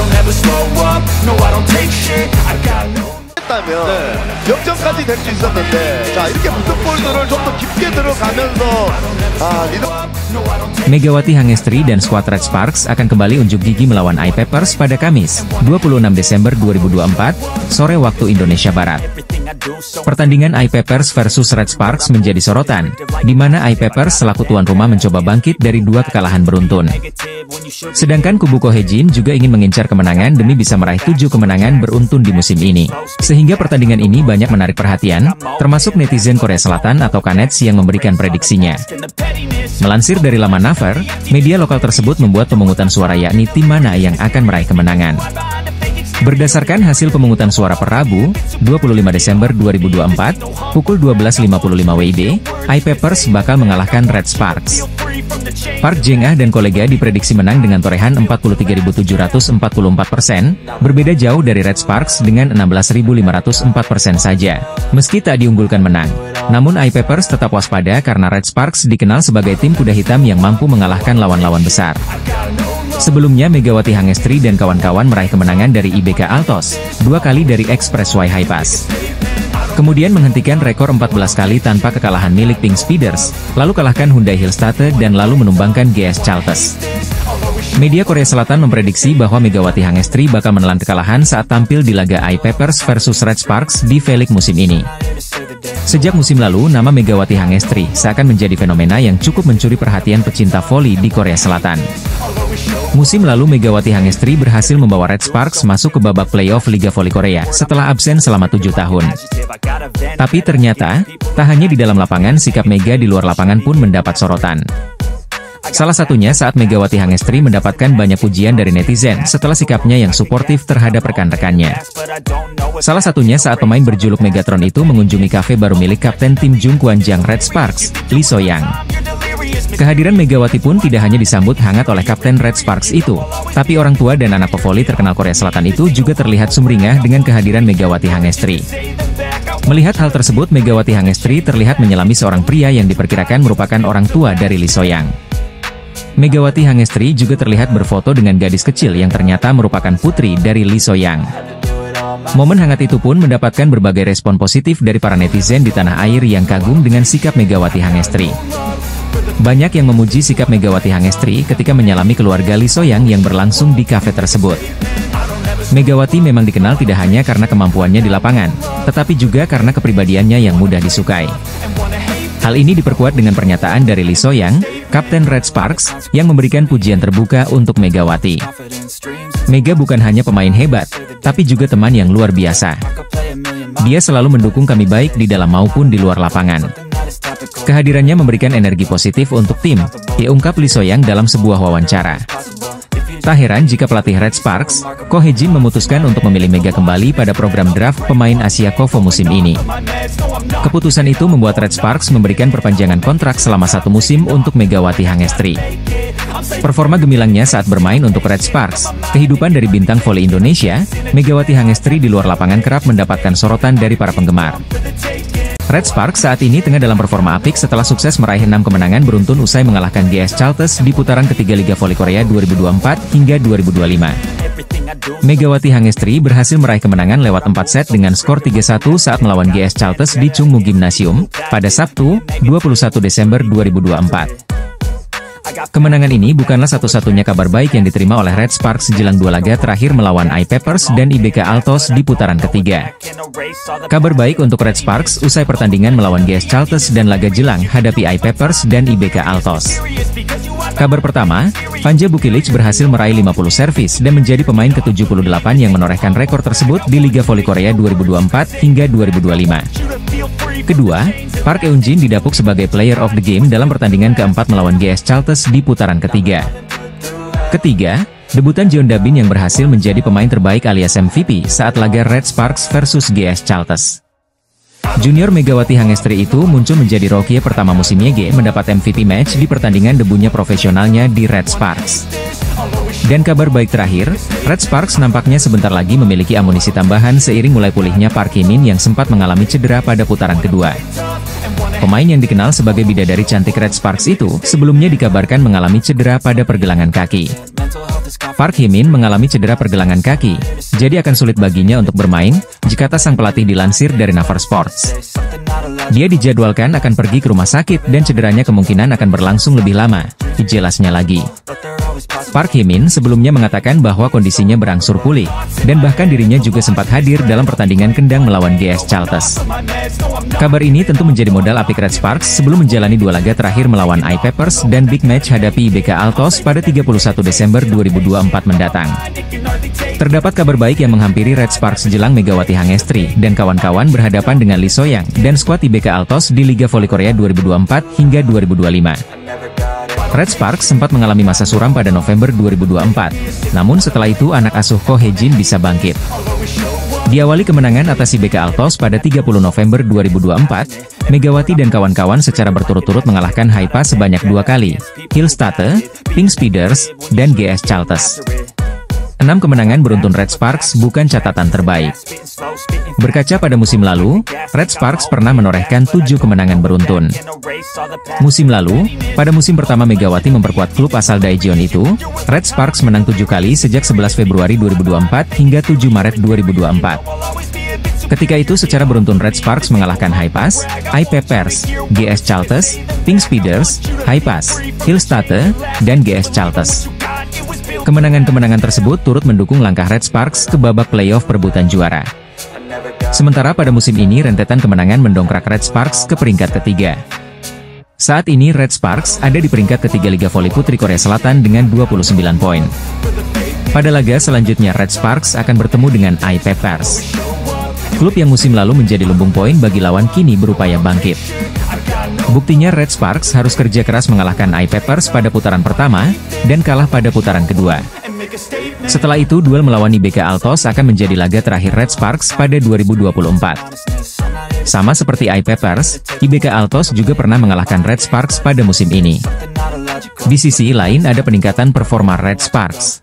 don't ever slow up, no I don't take shit, I got no. 네. 역전까지 될 수 있었는데, 자, 이렇게 붙은 볼들을 좀 더 깊게 들어가면서 Megawati Hangestri dan skuad Red Sparks akan kembali unjuk gigi melawan I-Papers pada Kamis, 26 Desember 2024, sore waktu Indonesia Barat. Pertandingan I-Papers versus Red Sparks menjadi sorotan, di mana I-Papers selaku tuan rumah mencoba bangkit dari 2 kekalahan beruntun. Sedangkan kubu Kohejin juga ingin mengincar kemenangan demi bisa meraih 7 kemenangan beruntun di musim ini. Sehingga pertandingan ini banyak menarik perhatian, termasuk netizen Korea Selatan atau Kanets yang memberikan prediksinya. Melansir dari laman Naver, media lokal tersebut membuat pemungutan suara yakni tim mana yang akan meraih kemenangan. Berdasarkan hasil pemungutan suara per Rabu, 25 Desember 2024, pukul 12.55 WIB, I-Papers bakal mengalahkan Red Sparks. Park Jeng-ah dan kolega diprediksi menang dengan torehan 43.744%, berbeda jauh dari Red Sparks dengan 16.504% saja. Meski tak diunggulkan menang, namun I-Papers tetap waspada karena Red Sparks dikenal sebagai tim kuda hitam yang mampu mengalahkan lawan-lawan besar. Sebelumnya Megawati Hangestri dan kawan-kawan meraih kemenangan dari IBK Altos, 2 kali dari Expressway Highpass. Kemudian menghentikan rekor 14 kali tanpa kekalahan milik Pink Speeders, lalu kalahkan Hyundai Hillstate dan lalu menumbangkan GS Chalters. Media Korea Selatan memprediksi bahwa Megawati Hangestri bakal menelan kekalahan saat tampil di laga I-Papers versus Red Sparks di V-League musim ini. Sejak musim lalu, nama Megawati Hangestri seakan menjadi fenomena yang cukup mencuri perhatian pecinta voli di Korea Selatan. Musim lalu Megawati Hangestri berhasil membawa Red Sparks masuk ke babak playoff Liga Voli Korea setelah absen selama 7 tahun. Tapi ternyata, tak hanya di dalam lapangan sikap Mega di luar lapangan pun mendapat sorotan. Salah satunya saat Megawati Hangestri mendapatkan banyak pujian dari netizen setelah sikapnya yang suportif terhadap rekan-rekannya. Salah satunya saat pemain berjuluk Megatron itu mengunjungi kafe baru milik kapten tim Jungkwanjang Red Sparks, Lee So-young. Kehadiran Megawati pun tidak hanya disambut hangat oleh kapten Red Sparks itu, tapi orang tua dan anak pevoli terkenal Korea Selatan itu juga terlihat sumringah dengan kehadiran Megawati Hangestri. Melihat hal tersebut, Megawati Hangestri terlihat menyelami seorang pria yang diperkirakan merupakan orang tua dari Lee So-young. Megawati Hangestri juga terlihat berfoto dengan gadis kecil yang ternyata merupakan putri dari Lee So-young. Momen hangat itu pun mendapatkan berbagai respon positif dari para netizen di tanah air yang kagum dengan sikap Megawati Hangestri. Banyak yang memuji sikap Megawati Hangestri ketika menyalami keluarga Lee So-young yang berlangsung di kafe tersebut. Megawati memang dikenal tidak hanya karena kemampuannya di lapangan, tetapi juga karena kepribadiannya yang mudah disukai. Hal ini diperkuat dengan pernyataan dari Lee So-young, kapten Red Sparks, yang memberikan pujian terbuka untuk Megawati. Mega bukan hanya pemain hebat, tapi juga teman yang luar biasa. Dia selalu mendukung kami baik di dalam maupun di luar lapangan. Kehadirannya memberikan energi positif untuk tim, diungkap Lee So-young dalam sebuah wawancara. Tak heran jika pelatih Red Sparks, Ko Hye-jin memutuskan untuk memilih Mega kembali pada program draft pemain Asia KOFO musim ini. Keputusan itu membuat Red Sparks memberikan perpanjangan kontrak selama 1 musim untuk Megawati Hangestri. Performa gemilangnya saat bermain untuk Red Sparks, kehidupan dari bintang voli Indonesia, Megawati Hangestri di luar lapangan kerap mendapatkan sorotan dari para penggemar. Red Sparks saat ini tengah dalam performa apik setelah sukses meraih 6 kemenangan beruntun usai mengalahkan GS Chalters di putaran ketiga Liga Voli Korea 2024 hingga 2025. Megawati Hangestri berhasil meraih kemenangan lewat 4 set dengan skor 3-1 saat melawan GS Chalters di Chungmu Gymnasium pada Sabtu, 21 Desember 2024. Kemenangan ini bukanlah satu-satunya kabar baik yang diterima oleh Red Sparks jelang 2 laga terakhir melawan I-Papers dan IBK Altos di putaran ketiga. Kabar baik untuk Red Sparks usai pertandingan melawan GS Chalters dan laga jelang hadapi I-Papers dan IBK Altos. Kabar pertama, Panja Bukilic berhasil meraih 50 servis dan menjadi pemain ke-78 yang menorehkan rekor tersebut di Liga Voli Korea 2024 hingga 2025. Kedua, Park Eun-jin didapuk sebagai Player of the Game dalam pertandingan keempat melawan GS Chalters di putaran ketiga. Ketiga, debutan Jeon Da-bin yang berhasil menjadi pemain terbaik alias MVP saat laga Red Sparks versus GS Chalters. Junior Megawati Hangestri itu muncul menjadi rookie pertama musim YG mendapat MVP match di pertandingan debutnya profesionalnya di Red Sparks. Dan kabar baik terakhir, Red Sparks nampaknya sebentar lagi memiliki amunisi tambahan seiring mulai pulihnya Park Hye-min yang sempat mengalami cedera pada putaran kedua. Pemain yang dikenal sebagai bidadari cantik Red Sparks itu sebelumnya dikabarkan mengalami cedera pada pergelangan kaki. Park Hee-min mengalami cedera pergelangan kaki, jadi akan sulit baginya untuk bermain, jika sang pelatih dilansir dari Naver Sports. Dia dijadwalkan akan pergi ke rumah sakit dan cederanya kemungkinan akan berlangsung lebih lama, jelasnya lagi. Park Hee-min sebelumnya mengatakan bahwa kondisinya berangsur pulih, dan bahkan dirinya juga sempat hadir dalam pertandingan kendang melawan GS Chalters. Kabar ini tentu menjadi modal apik Red Sparks sebelum menjalani 2 laga terakhir melawan I-Peppers dan Big Match hadapi IBK Altos pada 31 Desember 2024 mendatang. Terdapat kabar baik yang menghampiri Red Sparks jelang Megawati Hangestri dan kawan-kawan berhadapan dengan Lee So-yang dan skuad IBK Altos di Liga Voli Korea 2024 hingga 2025. Red Sparks sempat mengalami masa suram pada November 2024, namun setelah itu anak asuh Ko Hye-jin bisa bangkit. Diawali kemenangan atas IBK Altos pada 30 November 2024, Megawati dan kawan-kawan secara berturut-turut mengalahkan Haipa sebanyak 2 kali, Hillstate, Pink Speeders, dan GS Chalters. 6 kemenangan beruntun Red Sparks bukan catatan terbaik. Berkaca pada musim lalu, Red Sparks pernah menorehkan 7 kemenangan beruntun. Musim lalu, pada musim pertama Megawati memperkuat klub asal Daejeon itu, Red Sparks menang 7 kali sejak 11 Februari 2024 hingga 7 Maret 2024. Ketika itu secara beruntun Red Sparks mengalahkan Haipas, I-Peppers, GS Chalters, Pink Speeders, Haipas, Hillstate, dan GS Chalters. Kemenangan-kemenangan tersebut turut mendukung langkah Red Sparks ke babak playoff perebutan juara. Sementara pada musim ini rentetan kemenangan mendongkrak Red Sparks ke peringkat ketiga. Saat ini Red Sparks ada di peringkat ketiga Liga Voli Putri Korea Selatan dengan 29 poin. Pada laga selanjutnya Red Sparks akan bertemu dengan I-Peppers. Klub yang musim lalu menjadi lumbung poin bagi lawan kini berupaya bangkit. Buktinya Red Sparks harus kerja keras mengalahkan I-Peppers pada putaran pertama, dan kalah pada putaran kedua. Setelah itu duel melawan IBK Altos akan menjadi laga terakhir Red Sparks pada 2024. Sama seperti I-Peppers, IBK Altos juga pernah mengalahkan Red Sparks pada musim ini. Di sisi lain ada peningkatan performa Red Sparks.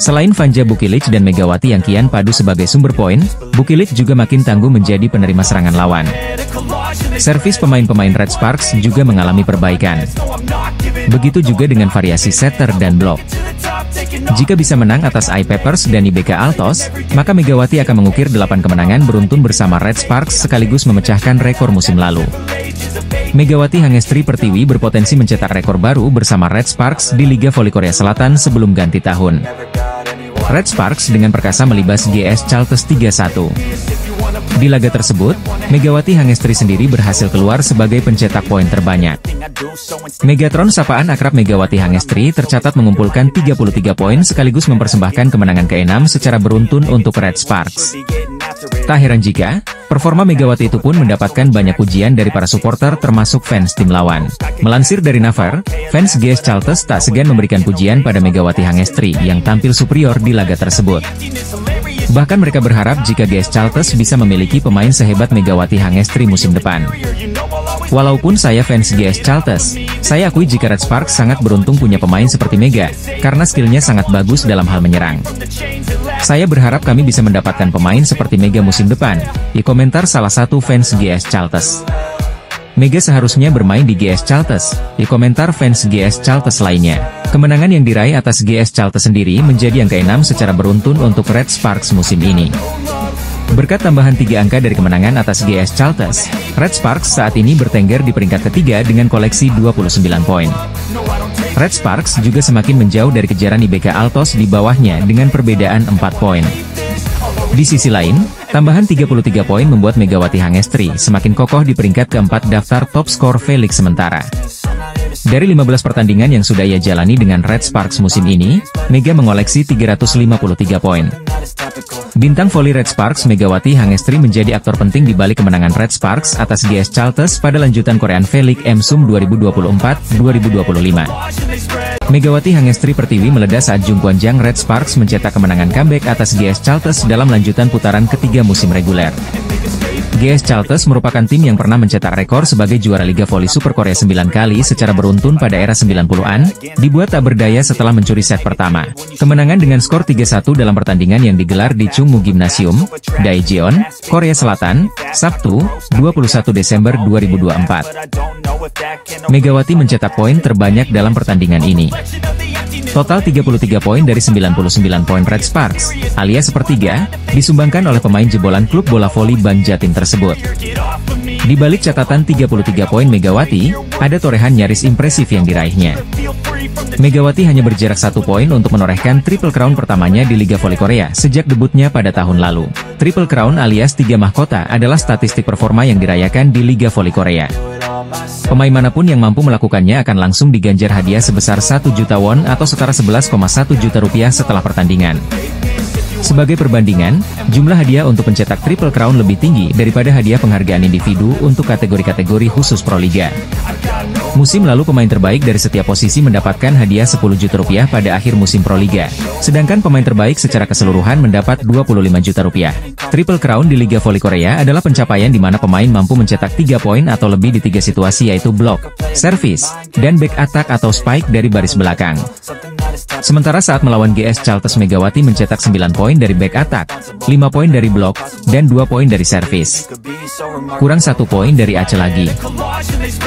Selain Vanja Bukilic dan Megawati yang kian padu sebagai sumber poin, Bukilic juga makin tangguh menjadi penerima serangan lawan. Servis pemain-pemain Red Sparks juga mengalami perbaikan. Begitu juga dengan variasi setter dan blok. Jika bisa menang atas I-Peppers dan IBK Altos, maka Megawati akan mengukir 8 kemenangan beruntun bersama Red Sparks sekaligus memecahkan rekor musim lalu. Megawati Hangestri Pertiwi berpotensi mencetak rekor baru bersama Red Sparks di Liga Voli Korea Selatan sebelum ganti tahun. Red Sparks dengan perkasa melibas GS Chalters 3-1. Di laga tersebut, Megawati Hangestri sendiri berhasil keluar sebagai pencetak poin terbanyak. Megatron sapaan akrab Megawati Hangestri tercatat mengumpulkan 33 poin sekaligus mempersembahkan kemenangan ke-6 secara beruntun untuk Red Sparks. Tak heran jika performa Megawati itu pun mendapatkan banyak pujian dari para supporter termasuk fans tim lawan. Melansir dari Naver, fans GS Chalters tak segan memberikan pujian pada Megawati Hangestri yang tampil superior di laga tersebut. Bahkan mereka berharap jika GS Chalters bisa memiliki pemain sehebat Megawati Hangestri musim depan. Walaupun saya fans GS Chalters, saya akui jika Red Sparks sangat beruntung punya pemain seperti Mega, karena skillnya sangat bagus dalam hal menyerang. Saya berharap kami bisa mendapatkan pemain seperti Mega musim depan, komentar salah satu fans GS Chalters. Mega seharusnya bermain di GS Chalters, komentar fans GS Chalters lainnya. Kemenangan yang diraih atas GS Chalters sendiri menjadi yang ke-6 secara beruntun untuk Red Sparks musim ini. Berkat tambahan 3 angka dari kemenangan atas GS Chalters, Red Sparks saat ini bertengger di peringkat ketiga dengan koleksi 29 poin. Red Sparks juga semakin menjauh dari kejaran IBK Altos di bawahnya dengan perbedaan 4 poin. Di sisi lain, tambahan 33 poin membuat Megawati Hangestri semakin kokoh di peringkat keempat daftar top skor V-League sementara. Dari 15 pertandingan yang sudah ia jalani dengan Red Sparks musim ini, Mega mengoleksi 353 poin. Bintang voli Red Sparks Megawati Hangestri menjadi aktor penting di balik kemenangan Red Sparks atas GS Chalters pada lanjutan Korean V-League MSUM 2024-2025. Megawati Hangestri Pertiwi meledak saat Jung Kwon-jang Red Sparks mencetak kemenangan comeback atas GS Chalters dalam lanjutan putaran ketiga musim reguler. GS Chalters merupakan tim yang pernah mencetak rekor sebagai juara Liga Voli Super Korea 9 kali secara beruntun pada era 90-an, dibuat tak berdaya setelah mencuri set pertama. Kemenangan dengan skor 3-1 dalam pertandingan yang digelar di Chungmu Gymnasium, Daejeon, Korea Selatan, Sabtu, 21 Desember 2024. Megawati mencetak poin terbanyak dalam pertandingan ini. Total 33 poin dari 99 poin Red Sparks, alias sepertiga, disumbangkan oleh pemain jebolan klub bola voli Bank Jatim tersebut. Di balik catatan 33 poin Megawati, ada torehan nyaris impresif yang diraihnya. Megawati hanya berjarak 1 poin untuk menorehkan Triple Crown pertamanya di Liga Voli Korea sejak debutnya pada tahun lalu. Triple Crown alias 3 mahkota adalah statistik performa yang dirayakan di Liga Voli Korea. Pemain manapun yang mampu melakukannya akan langsung diganjar hadiah sebesar 1 juta won atau setara 11,1 juta rupiah setelah pertandingan. Sebagai perbandingan, jumlah hadiah untuk pencetak Triple Crown lebih tinggi daripada hadiah penghargaan individu untuk kategori-kategori khusus Proliga. Musim lalu pemain terbaik dari setiap posisi mendapatkan hadiah 10 juta rupiah pada akhir musim Proliga, sedangkan pemain terbaik secara keseluruhan mendapat 25 juta rupiah. Triple Crown di Liga Voli Korea adalah pencapaian di mana pemain mampu mencetak 3 poin atau lebih di 3 situasi yaitu blok, servis, dan back attack atau spike dari baris belakang. Sementara saat melawan GS Chalters Megawati mencetak 9 poin dari back attack, 5 poin dari blok, dan 2 poin dari servis. Kurang 1 poin dari Aceh lagi.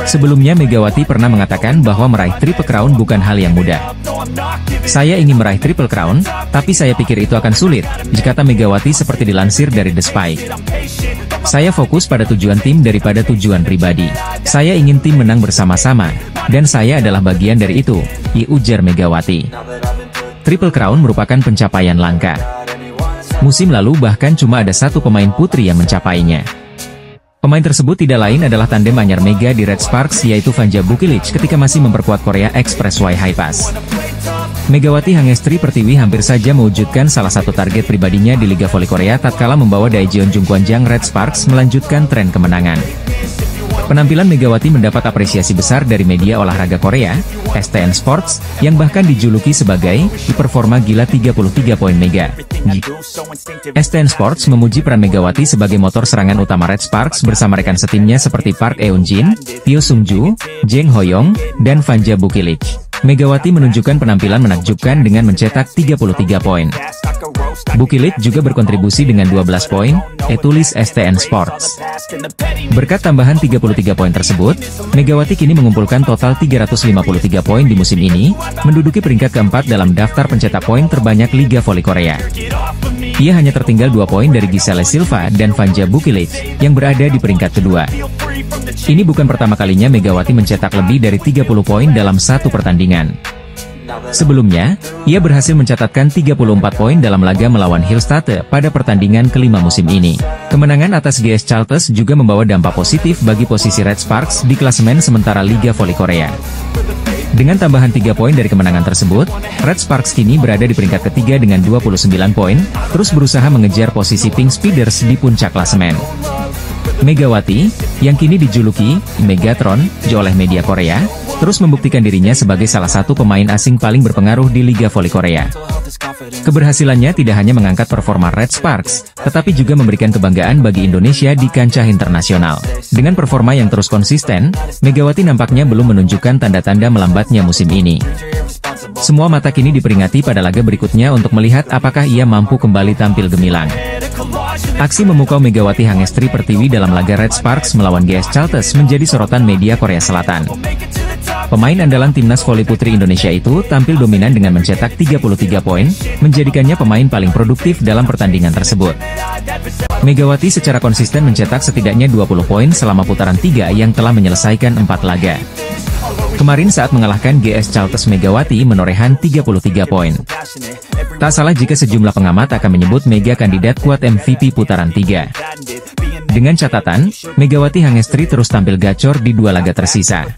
Sebelumnya Megawati pernah mengatakan bahwa meraih Triple Crown bukan hal yang mudah. Saya ingin meraih Triple Crown, tapi saya pikir itu akan sulit, kata Megawati seperti dilansir dari The Spike. Saya fokus pada tujuan tim daripada tujuan pribadi. Saya ingin tim menang bersama-sama, dan saya adalah bagian dari itu, ujar Megawati. Triple Crown merupakan pencapaian langka. Musim lalu bahkan cuma ada 1 pemain putri yang mencapainya. Pemain tersebut tidak lain adalah tandem anyar Mega di Red Sparks yaitu Vanja Bukilic ketika masih memperkuat Korea Expressway High Pass. Megawati Hangestri Pertiwi hampir saja mewujudkan salah satu target pribadinya di Liga Voli Korea tatkala membawa Daejeon Jungkwanjang Red Sparks melanjutkan tren kemenangan. Penampilan Megawati mendapat apresiasi besar dari media olahraga Korea, STN Sports, yang bahkan dijuluki sebagai performa gila 33 poin Mega. STN Sports memuji peran Megawati sebagai motor serangan utama Red Sparks bersama rekan setimnya seperti Park Eun-jin, Teo Sung-ju, Jang Ho-young, dan Vanja Bukilic. Megawati menunjukkan penampilan menakjubkan dengan mencetak 33 poin. Bukilic juga berkontribusi dengan 12 poin, tulis STN Sports. Berkat tambahan 33 poin tersebut, Megawati kini mengumpulkan total 353 poin di musim ini, menduduki peringkat keempat dalam daftar pencetak poin terbanyak Liga Voli Korea. Ia hanya tertinggal 2 poin dari Giselle Silva dan Vanja Bukilic, yang berada di peringkat kedua. Ini bukan pertama kalinya Megawati mencetak lebih dari 30 poin dalam satu pertandingan. Sebelumnya, ia berhasil mencatatkan 34 poin dalam laga melawan Hillstate pada pertandingan kelima musim ini. Kemenangan atas GS Chalters juga membawa dampak positif bagi posisi Red Sparks di klasemen sementara Liga Voli Korea. Dengan tambahan 3 poin dari kemenangan tersebut, Red Sparks kini berada di peringkat ketiga dengan 29 poin, terus berusaha mengejar posisi Pink Speeders di puncak klasemen. Megawati, yang kini dijuluki Megatron oleh media Korea, terus membuktikan dirinya sebagai salah satu pemain asing paling berpengaruh di Liga Voli Korea. Keberhasilannya tidak hanya mengangkat performa Red Sparks, tetapi juga memberikan kebanggaan bagi Indonesia di kancah internasional. Dengan performa yang terus konsisten, Megawati nampaknya belum menunjukkan tanda-tanda melambatnya musim ini. Semua mata kini diperingati pada laga berikutnya untuk melihat apakah ia mampu kembali tampil gemilang. Aksi memukau Megawati Hangestri Pertiwi dalam laga Red Sparks melawan GS Chalters menjadi sorotan media Korea Selatan. Pemain andalan timnas voli putri Indonesia itu tampil dominan dengan mencetak 33 poin, menjadikannya pemain paling produktif dalam pertandingan tersebut. Megawati secara konsisten mencetak setidaknya 20 poin selama putaran 3 yang telah menyelesaikan 4 laga. Kemarin saat mengalahkan GS Chalters Megawati menorehan 33 poin. Tak salah jika sejumlah pengamat akan menyebut Mega kandidat kuat MVP putaran 3. Dengan catatan, Megawati Hangestri terus tampil gacor di 2 laga tersisa.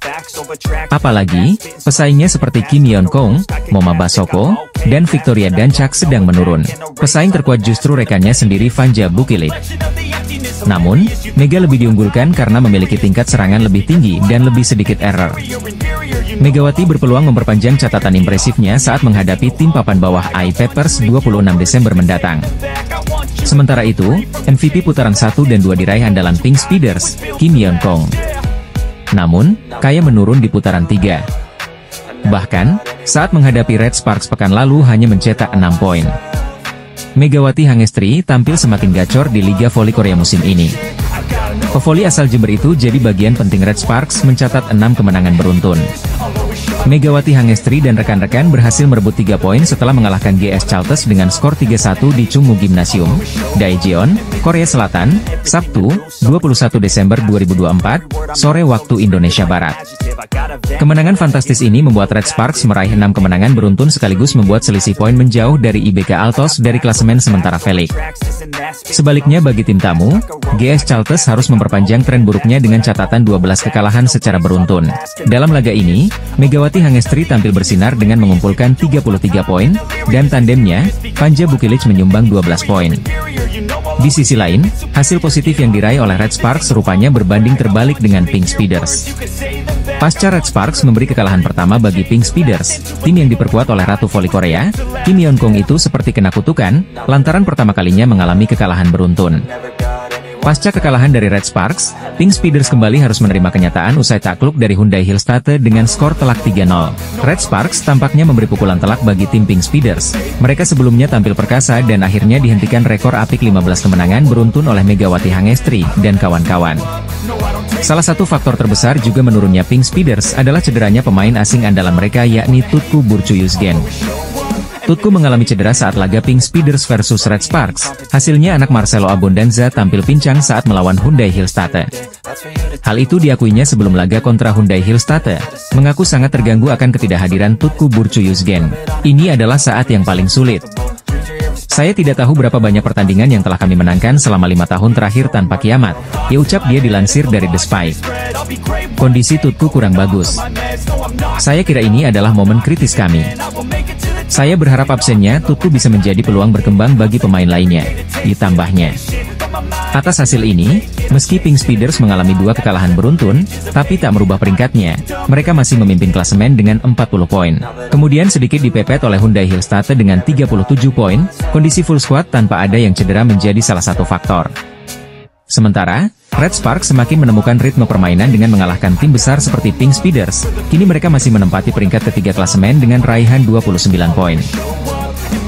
Apalagi, pesaingnya seperti Kim Yeon-kong, Moma Basoko, dan Victoria Dancak sedang menurun. Pesaing terkuat justru rekannya sendiri Vanja Bukilic. Namun, Mega lebih diunggulkan karena memiliki tingkat serangan lebih tinggi dan lebih sedikit error. Megawati berpeluang memperpanjang catatan impresifnya saat menghadapi tim papan bawah iPeppers 26 Desember mendatang. Sementara itu, MVP putaran 1 dan 2 diraih andalan Pink Speeders, Kim Yeon-kong. Namun, Kaya menurun di putaran 3. Bahkan, saat menghadapi Red Sparks pekan lalu hanya mencetak 6 poin. Megawati Hangestri tampil semakin gacor di Liga Voli Korea musim ini. Pevoli asal Jember itu jadi bagian penting Red Sparks mencatat 6 kemenangan beruntun. Megawati Hangestri dan rekan-rekan berhasil merebut 3 poin setelah mengalahkan GS Chalters dengan skor 3-1 di Chungmu Gymnasium, Daejeon, Korea Selatan, Sabtu, 21 Desember 2024, sore waktu Indonesia Barat. Kemenangan fantastis ini membuat Red Sparks meraih 6 kemenangan beruntun sekaligus membuat selisih poin menjauh dari IBK Altos dari klasemen sementara Felix. Sebaliknya bagi tim tamu, GS Chalters harus memperpanjang tren buruknya dengan catatan 12 kekalahan secara beruntun. Dalam laga ini, Megawati Hangestri tampil bersinar dengan mengumpulkan 33 poin, dan tandemnya, Panja Bukilic menyumbang 12 poin. Di sisi lain, hasil positif yang diraih oleh Red Sparks rupanya berbanding terbalik dengan Pink Speeders. Pasca Red Sparks memberi kekalahan pertama bagi Pink Speeders, tim yang diperkuat oleh Ratu Voli Korea, Kim Yeon-kong itu seperti kena kutukan, lantaran pertama kalinya mengalami kekalahan beruntun. Pasca kekalahan dari Red Sparks, Pink Speeders kembali harus menerima kenyataan usai takluk dari Hyundai Hillstate dengan skor telak 3-0. Red Sparks tampaknya memberi pukulan telak bagi tim Pink Speeders. Mereka sebelumnya tampil perkasa dan akhirnya dihentikan rekor apik 15 kemenangan beruntun oleh Megawati Hangestri dan kawan-kawan. Salah satu faktor terbesar juga menurunnya Pink Speeders adalah cederanya pemain asing andalan mereka yakni Tutku Burcu-Yuzgen. Tutku mengalami cedera saat laga Pink Speeders versus Red Sparks. Hasilnya anak Marcelo Abondanza tampil pincang saat melawan Hyundai Hillstate. Hal itu diakuinya sebelum laga kontra Hyundai Hillstate, mengaku sangat terganggu akan ketidakhadiran Tutku Burcu-Yuzgen. Ini adalah saat yang paling sulit. Saya tidak tahu berapa banyak pertandingan yang telah kami menangkan selama 5 tahun terakhir tanpa kiamat, ya ucap dia dilansir dari The Spike. Kondisi Tutku kurang bagus. Saya kira ini adalah momen kritis kami. Saya berharap absennya Tutku bisa menjadi peluang berkembang bagi pemain lainnya, ditambahnya. Atas hasil ini, meski Pink Speeders mengalami 2 kekalahan beruntun, tapi tak merubah peringkatnya. Mereka masih memimpin klasemen dengan 40 poin. Kemudian sedikit dipepet oleh Hyundai Hillstate dengan 37 poin, kondisi full squad tanpa ada yang cedera menjadi salah satu faktor. Sementara, Red Sparks semakin menemukan ritme permainan dengan mengalahkan tim besar seperti Pink Speeders. Kini mereka masih menempati peringkat ketiga klasemen dengan raihan 29 poin.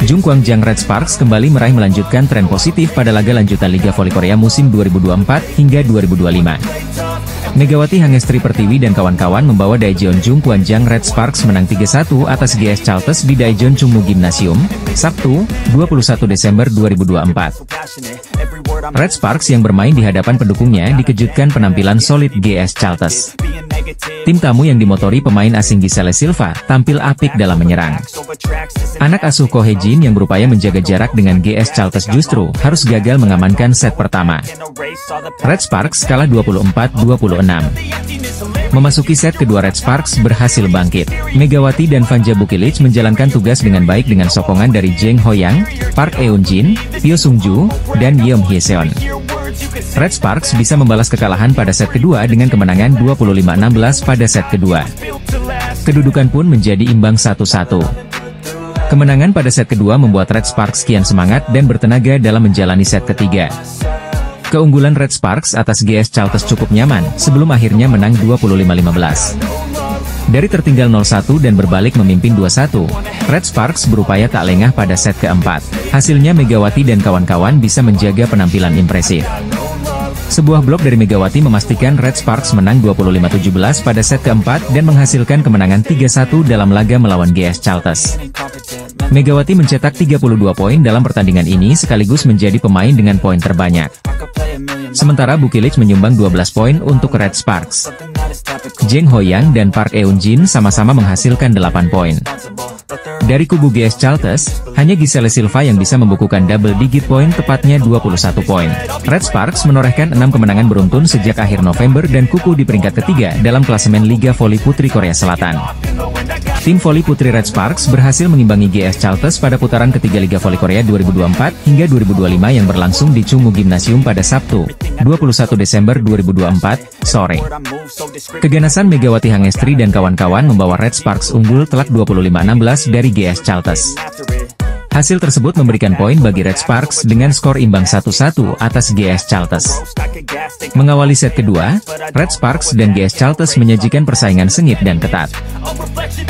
Jung Kwang-jang Red Sparks kembali meraih melanjutkan tren positif pada laga lanjutan Liga Voli Korea musim 2024 hingga 2025. Megawati Hangestri Pertiwi dan kawan-kawan membawa Daejeon Jung Kwang-jang Red Sparks menang 3-1 atas GS Chalters di Daejeon Chungmu Gymnasium, Sabtu, 21 Desember 2024. Red Sparks yang bermain di hadapan pendukungnya dikejutkan penampilan solid GS Chalters. Tim tamu yang dimotori pemain asing Giselle Silva tampil apik dalam menyerang. Anak asuh Ko Hye-jin yang berupaya menjaga jarak dengan GS Chalters justru harus gagal mengamankan set pertama. Red Sparks kalah 24-26. Memasuki set kedua Red Sparks berhasil bangkit. Megawati dan Panja Bukilic menjalankan tugas dengan baik dengan sokongan dari Jeng Hoyang, Park Eun-jin, Pyo Sung-ju, dan Yeom Hye-seon. Red Sparks bisa membalas kekalahan pada set kedua dengan kemenangan 25-16 pada set kedua. Kedudukan pun menjadi imbang 1-1. Kemenangan pada set kedua membuat Red Sparks kian semangat dan bertenaga dalam menjalani set ketiga. Keunggulan Red Sparks atas GS Chalters cukup nyaman, sebelum akhirnya menang 25-15. Dari tertinggal 0-1 dan berbalik memimpin 2-1, Red Sparks berupaya tak lengah pada set keempat. Hasilnya Megawati dan kawan-kawan bisa menjaga penampilan impresif. Sebuah blok dari Megawati memastikan Red Sparks menang 25-17 pada set keempat dan menghasilkan kemenangan 3-1 dalam laga melawan GS Chalters. Megawati mencetak 32 poin dalam pertandingan ini sekaligus menjadi pemain dengan poin terbanyak. Sementara Bukilic menyumbang 12 poin untuk Red Sparks. Jeng Hoyang dan Park Eun-jin sama-sama menghasilkan 8 poin. Dari kubu GS Chalters, hanya Giselle Silva yang bisa membukukan double digit poin tepatnya 21 poin. Red Sparks menorehkan 6 kemenangan beruntun sejak akhir November dan kukuh di peringkat ketiga dalam klasemen Liga Voli Putri Korea Selatan. Tim voli putri Red Sparks berhasil mengimbangi GS Chalters pada putaran ketiga Liga Voli Korea 2024 hingga 2025 yang berlangsung di Chungmu Gymnasium pada Sabtu, 21 Desember 2024, sore. Keganasan Megawati Hangestri dan kawan-kawan membawa Red Sparks unggul telak 25-16 dari GS Chalters. Hasil tersebut memberikan poin bagi Red Sparks dengan skor imbang 1-1 atas GS Chalters. Mengawali set kedua, Red Sparks dan GS Chalters menyajikan persaingan sengit dan ketat.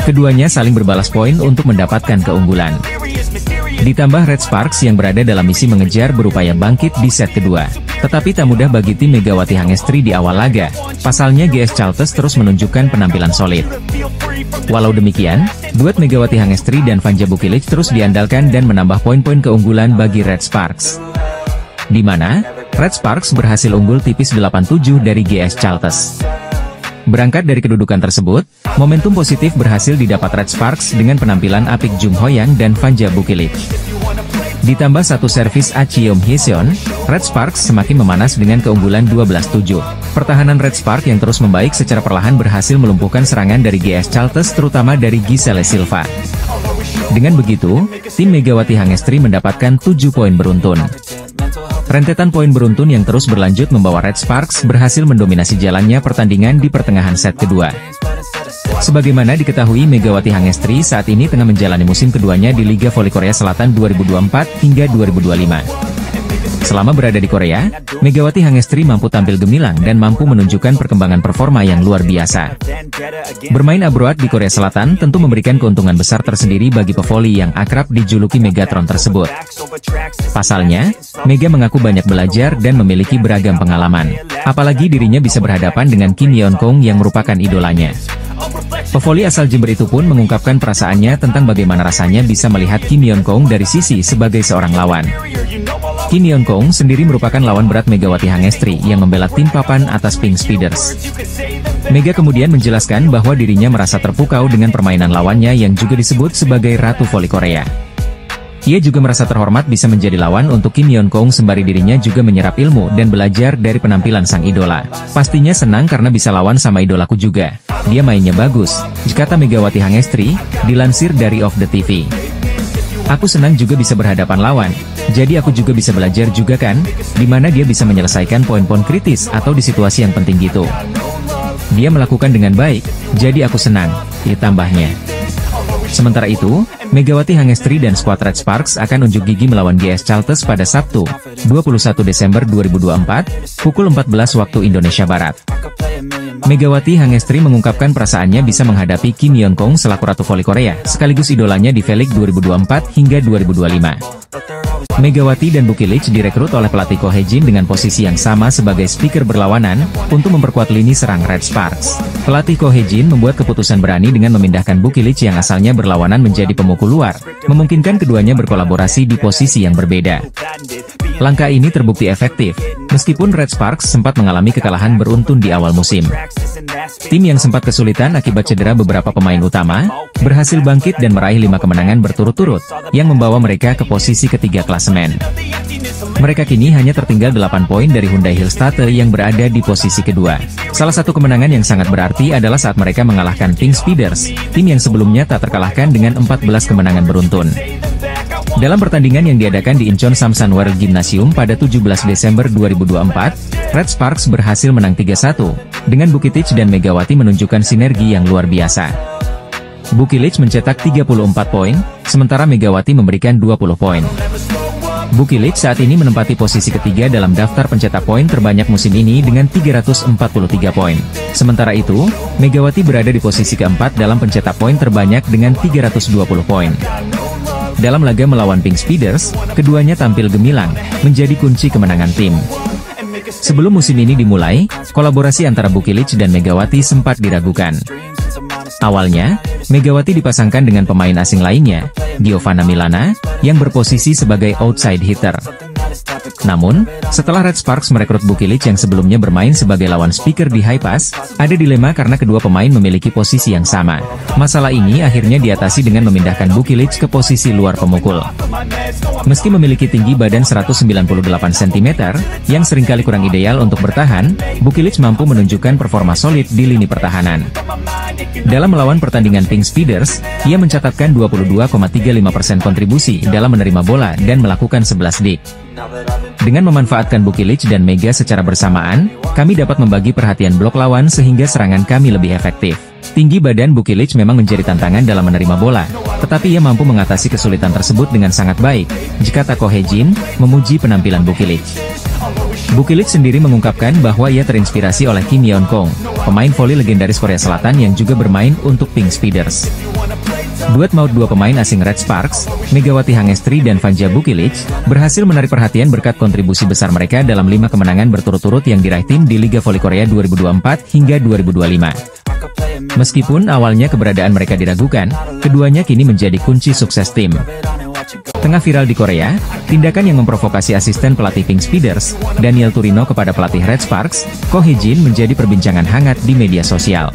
Keduanya saling berbalas poin untuk mendapatkan keunggulan. Ditambah Red Sparks yang berada dalam misi mengejar berupaya bangkit di set kedua. Tetapi tak mudah bagi tim Megawati Hangestri di awal laga. Pasalnya GS Chalters terus menunjukkan penampilan solid. Walau demikian, duet Megawati Hangestri dan Vanja Bukilic terus diandalkan dan menambah poin-poin keunggulan bagi Red Sparks. Di mana, Red Sparks berhasil unggul tipis 8-7 dari GS Chalters. Berangkat dari kedudukan tersebut, momentum positif berhasil didapat Red Sparks dengan penampilan apik Jung Hoyang dan Vanja Bukilic. Ditambah satu servis Acheom Hyeseon, Red Sparks semakin memanas dengan keunggulan 12-7. Pertahanan Red Sparks yang terus membaik secara perlahan berhasil melumpuhkan serangan dari GS Chalters terutama dari Giselle Silva. Dengan begitu, tim Megawati Hangestri mendapatkan 7 poin beruntun. Rentetan poin beruntun yang terus berlanjut membawa Red Sparks berhasil mendominasi jalannya pertandingan di pertengahan set kedua. Sebagaimana diketahui, Megawati Hangestri saat ini tengah menjalani musim keduanya di Liga Voli Korea Selatan 2024 hingga 2025. Selama berada di Korea, Megawati Hangestri mampu tampil gemilang dan mampu menunjukkan perkembangan performa yang luar biasa. Bermain abroad di Korea Selatan tentu memberikan keuntungan besar tersendiri bagi pevoli yang akrab dijuluki Megatron tersebut. Pasalnya, Mega mengaku banyak belajar dan memiliki beragam pengalaman. Apalagi dirinya bisa berhadapan dengan Kim Yeon Kong yang merupakan idolanya. Pevoli asal Jember itu pun mengungkapkan perasaannya tentang bagaimana rasanya bisa melihat Kim Yeon Kong dari sisi sebagai seorang lawan. Kim Yeon Kong sendiri merupakan lawan berat Megawati Hangestri yang membela tim papan atas Pink Speeders. Mega kemudian menjelaskan bahwa dirinya merasa terpukau dengan permainan lawannya yang juga disebut sebagai Ratu Voli Korea. Ia juga merasa terhormat bisa menjadi lawan untuk Kim Yeon Kong sembari dirinya juga menyerap ilmu dan belajar dari penampilan sang idola. Pastinya senang karena bisa lawan sama idolaku juga. Dia mainnya bagus, kata Megawati Hangestri, dilansir dari Of The TV. Aku senang juga bisa berhadapan lawan, jadi aku juga bisa belajar juga kan, dimana dia bisa menyelesaikan poin-poin kritis atau di situasi yang penting gitu. Dia melakukan dengan baik, jadi aku senang, ditambahnya. Sementara itu, Megawati Hangestri dan skuad Red Sparks akan unjuk gigi melawan GS Chalters pada Sabtu, 21 Desember 2024, pukul 14 waktu Indonesia Barat. Megawati Hangestri mengungkapkan perasaannya bisa menghadapi Kim Yeon Kong selaku Ratu Voli Korea, sekaligus idolanya di V-League 2024 hingga 2025. Megawati dan Bukilic direkrut oleh pelatih Ko Hye-jin dengan posisi yang sama sebagai speaker berlawanan, untuk memperkuat lini serang Red Sparks. Pelatih Ko Hye-jin membuat keputusan berani dengan memindahkan Bukilic yang asalnya berlawanan menjadi pemukul luar, memungkinkan keduanya berkolaborasi di posisi yang berbeda. Langkah ini terbukti efektif, meskipun Red Sparks sempat mengalami kekalahan beruntun di awal musim. Tim yang sempat kesulitan akibat cedera beberapa pemain utama, berhasil bangkit dan meraih 5 kemenangan berturut-turut, yang membawa mereka ke posisi ketiga klasemen. Mereka kini hanya tertinggal 8 poin dari Hyundai Hillstatte yang berada di posisi kedua. Salah satu kemenangan yang sangat berarti adalah saat mereka mengalahkan Pink Speeders, tim yang sebelumnya tak terkalahkan dengan 14 kemenangan beruntun. Dalam pertandingan yang diadakan di Incheon Samsan World Gymnasium pada 17 Desember 2024, Red Sparks berhasil menang 3-1, dengan Bukilic dan Megawati menunjukkan sinergi yang luar biasa. Bukilic mencetak 34 poin, sementara Megawati memberikan 20 poin. Bukilic saat ini menempati posisi ketiga dalam daftar pencetak poin terbanyak musim ini dengan 343 poin. Sementara itu, Megawati berada di posisi keempat dalam pencetak poin terbanyak dengan 320 poin. Dalam laga melawan Pink Speeders, keduanya tampil gemilang, menjadi kunci kemenangan tim. Sebelum musim ini dimulai, kolaborasi antara Bukilic dan Megawati sempat diragukan. Awalnya, Megawati dipasangkan dengan pemain asing lainnya, Giovanna Milana, yang berposisi sebagai outside hitter. Namun, setelah Red Sparks merekrut Bukilic yang sebelumnya bermain sebagai lawan speaker di High Pass, ada dilema karena kedua pemain memiliki posisi yang sama. Masalah ini akhirnya diatasi dengan memindahkan Bukilic ke posisi luar pemukul. Meski memiliki tinggi badan 198 cm, yang seringkali kurang ideal untuk bertahan, Bukilic mampu menunjukkan performa solid di lini pertahanan. Dalam melawan pertandingan Pink Speeders, ia mencatatkan 22,35% kontribusi dalam menerima bola dan melakukan 11 dik. Dengan memanfaatkan Bukilic dan Mega secara bersamaan, kami dapat membagi perhatian blok lawan sehingga serangan kami lebih efektif. Tinggi badan Bukilic memang menjadi tantangan dalam menerima bola, tetapi ia mampu mengatasi kesulitan tersebut dengan sangat baik, kata Ko Hye-jin, memuji penampilan Bukilic. Bukilic sendiri mengungkapkan bahwa ia terinspirasi oleh Kim Yeon Kong, pemain voli legendaris Korea Selatan yang juga bermain untuk Pink Speeders. Duet maut dua pemain asing Red Sparks, Megawati Hangestri dan Vanja Bukilic, berhasil menarik perhatian berkat kontribusi besar mereka dalam 5 kemenangan berturut-turut yang diraih tim di Liga Voli Korea 2024 hingga 2025. Meskipun awalnya keberadaan mereka diragukan, keduanya kini menjadi kunci sukses tim. Tengah viral di Korea, tindakan yang memprovokasi asisten pelatih Pink Speeders, Daniel Turino kepada pelatih Red Sparks, Ko Hye Jin menjadi perbincangan hangat di media sosial.